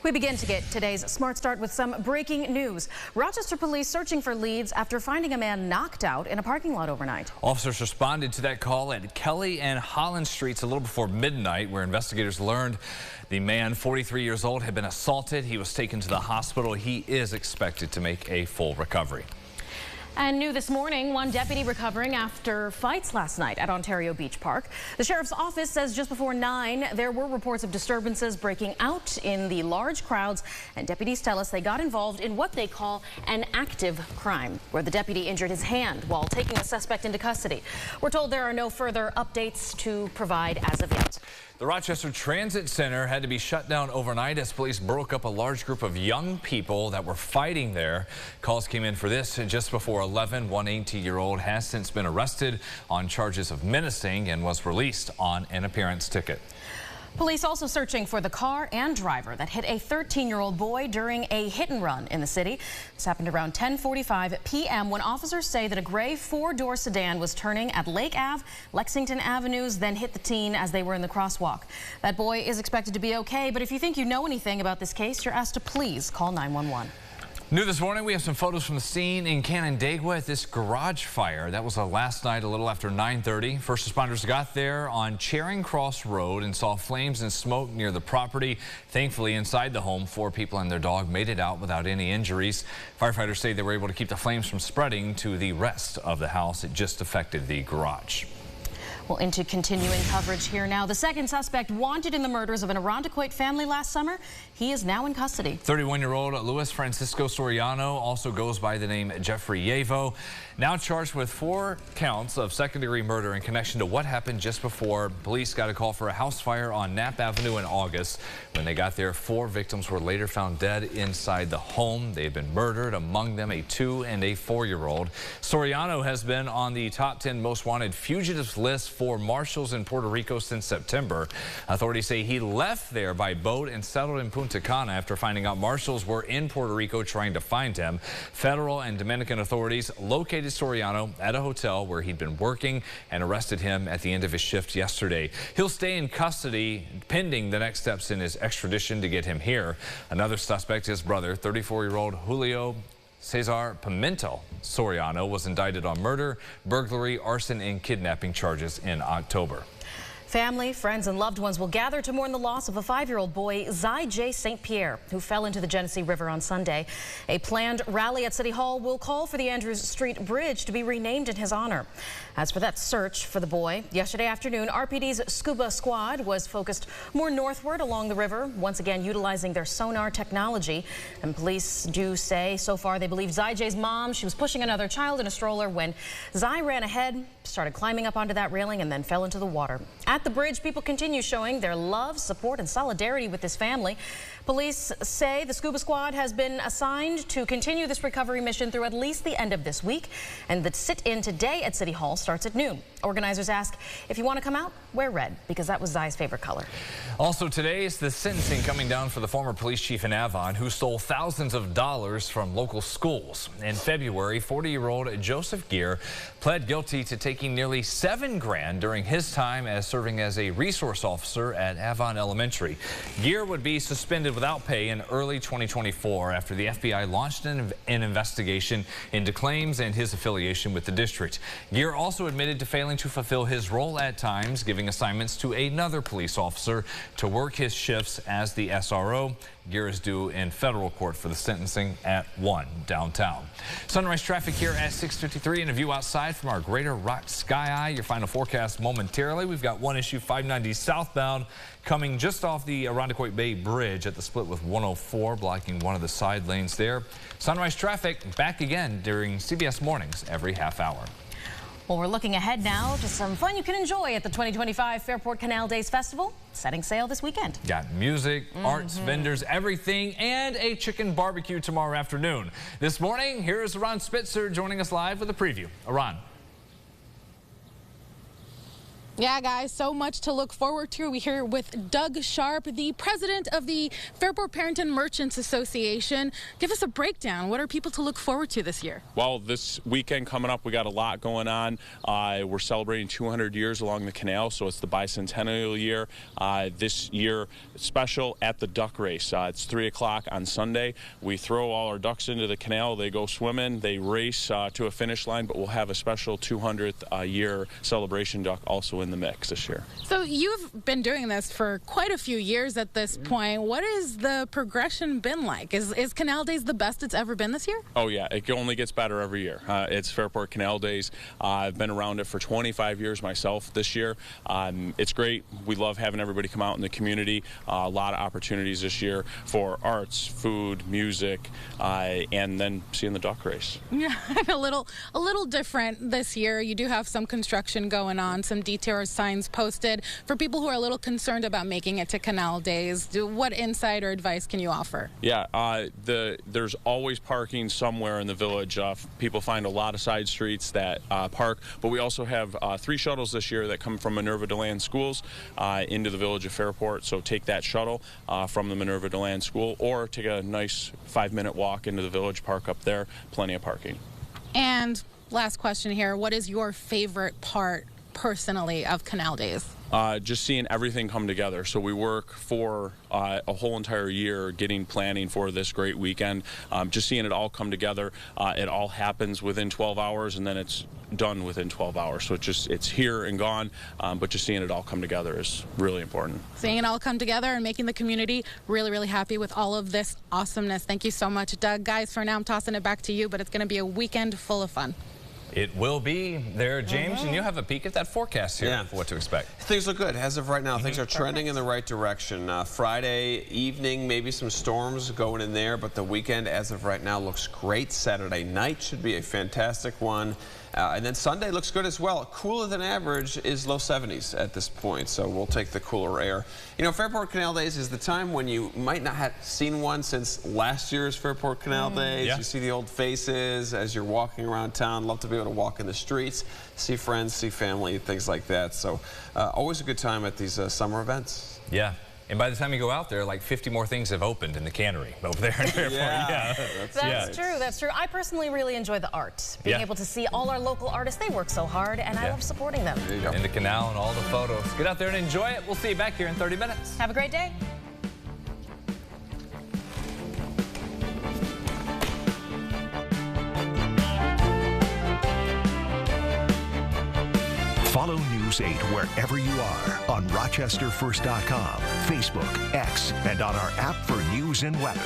We begin to get today's Smart Start with some breaking news. Rochester police searching for leads after finding a man knocked out in a parking lot overnight. Officers responded to that call at Kelly and Holland Streets a little before midnight, where investigators learned the man, 43 years old, had been assaulted. He was taken to the hospital. He is expected to make a full recovery. And new this morning, one deputy recovering after fights last night at Ontario Beach Park. The sheriff's office says just before 9, there were reports of disturbances breaking out in the large crowds, and deputies tell us they got involved in what they call an active crime, where the deputy injured his hand while taking the suspect into custody. We're told there are no further updates to provide as of yet. The Rochester Transit Center had to be shut down overnight as police broke up a large group of young people that were fighting there. Calls came in for this just before 11. One 18-year-old has since been arrested on charges of menacing and was released on an appearance ticket. Police also searching for the car and driver that hit a 13-year-old boy during a hit and run in the city. This happened around 10:45 p.m. when officers say that a gray 4-door sedan was turning at Lake Ave, Lexington Avenues, then hit the teen as they were in the crosswalk. That boy is expected to be okay, but if you think you know anything about this case, you're asked to please call 911. New this morning, we have some photos from the scene in Canandaigua at this garage fire. That was last night a little after 9:30. First responders got there on Charing Cross Road and saw flames and smoke near the property. Thankfully, inside the home, 4 people and their dog made it out without any injuries. Firefighters say they were able to keep the flames from spreading to the rest of the house. It just affected the garage. Well, into continuing coverage here now. The second suspect wanted in the murders of an Irondequoit family last summer. He is now in custody. 31-year-old Luis Francisco Soriano also goes by the name Jeffrey Yavo, now charged with 4 counts of second-degree murder in connection to what happened just before police got a call for a house fire on Knapp Avenue in August. When they got there, 4 victims were later found dead inside the home. They had been murdered, among them a 2- and a 4-year-old. Soriano has been on the top 10 most wanted fugitives list for marshals in Puerto Rico since September. Authorities say he left there by boat and settled in Punta Cana after finding out marshals were in Puerto Rico trying to find him. Federal and Dominican authorities located Soriano at a hotel where he'd been working and arrested him at the end of his shift yesterday. He'll stay in custody pending the next steps in his extradition to get him here. Another suspect, his brother, 34-year-old Julio Cesar Pimento Soriano, was indicted on murder, burglary, arson, and kidnapping charges in October. Family, friends, and loved ones will gather to mourn the loss of a 5-year-old boy, StPierre, who fell into the Genesee River on Sunday. A planned rally at City Hall will call for the Andrews Street Bridge to be renamed in his honor. As for that search for the boy, yesterday afternoon, RPD's scuba squad was focused more northward along the river, once again utilizing their sonar technology. And police do say so far they believe Zyj's mom, she was pushing another child in a stroller when Zy ran ahead, started climbing up onto that railing, and then fell into the water. At the bridge, people continue showing their love, support, and solidarity with this family. Police say the scuba squad has been assigned to continue this recovery mission through at least the end of this week, and the sit-in today at City Hall starts at noon. Organizers ask, if you want to come out, wear red, because that was Zy's favorite color. Also today is the sentencing coming down for the former police chief in Avon who stole thousands of dollars from local schools. In February, 40-year-old Joseph Gear pled guilty to taking nearly $7 grand during his time as serving as a resource officer at Avon Elementary. Gear would be suspended without pay in early 2024 after the FBI launched an investigation into claims and his affiliation with the district. Gear also admitted to failing to fulfill his role at times, giving assignments to another police officer to work his shifts as the SRO. Gear is due in federal court for the sentencing at 1 downtown. Sunrise traffic here at 6:53 and a view outside from our Greater Rock Sky Eye. Your final forecast momentarily. We've got one issue 590 southbound coming just off the Irondequoit Bay Bridge at the split with 104, blocking one of the side lanes there. Sunrise traffic back again during CBS mornings every half hour. Well, we're looking ahead now to some fun you can enjoy at the 2025 Fairport Canal Days Festival, setting sail this weekend. Got music, arts, vendors, everything, and a chicken barbecue tomorrow afternoon. This morning, here's Ron Spitzer joining us live with a preview. Ron. Yeah, guys, so much to look forward to. We're here with Doug Sharp, the president of the Fairport Parent and Merchants Association. Give us a breakdown. What are people to look forward to this year? Well, this weekend coming up, we got a lot going on. We're celebrating 200 years along the canal, so it's the bicentennial year. This year, special at the duck race. It's 3 o'clock on Sunday. We throw all our ducks into the canal. They go swimming. They race to a finish line, but we'll have a special 200th year celebration duck also in the mix this year. So you've been doing this for quite a few years at this point. What has the progression been like? Is Canal Days the best it's ever been this year? Oh yeah, it only gets better every year. It's Fairport Canal Days. I've been around it for 25 years myself this year. It's great. We love having everybody come out in the community. A lot of opportunities this year for arts, food, music, and then seeing the duck race. Yeah, a little different this year. You do have some construction going on, some detour signs posted. For people who are a little concerned about making it to Canal Days, what insight or advice can you offer? Yeah, there's always parking somewhere in the village. People find a lot of side streets that park, but we also have 3 shuttles this year that come from Minerva DeLand schools into the village of Fairport. So take that shuttle from the Minerva DeLand school, or take a nice 5-minute walk into the village, park up there. Plenty of parking. And last question here, what is your favorite part personally of Canal Days? Just seeing everything come together. So we work for a whole entire year planning for this great weekend. Just seeing it all come together. It all happens within 12 hours and then it's done within 12 hours. So it's here and gone, but just seeing it all come together is really important. Seeing it all come together and making the community really, really happy with all of this awesomeness. Thank you so much, Doug. Guys, for now I'm tossing it back to you, but it's going to be a weekend full of fun. It will be there, James, and you'll have a peek at that forecast here for what to expect. Things look good. As of right now, things are trending in the right direction. Friday evening, maybe some storms going in there, but the weekend, as of right now, looks great. Saturday night should be a fantastic one. And then Sunday looks good as well. Cooler than average is low 70s at this point, so we'll take the cooler air. You know, Fairport Canal Days is the time when you might not have seen one since last year's Fairport Canal Days. Yeah. You see the old faces as you're walking around town. Love to be able to walk in the streets, see friends, see family, things like that. So always a good time at these summer events. Yeah. And by the time you go out there, like 50 more things have opened in the cannery over there in Fairport. That's true. That's true. I personally really enjoy the art. Being able to see all our local artists, they work so hard, and I love supporting them. There you go. And the canal and all the photos. Get out there and enjoy it. We'll see you back here in 30 minutes. Have a great day. Follow News 8 wherever you are on RochesterFirst.com, Facebook, X, and on our app for news and weather.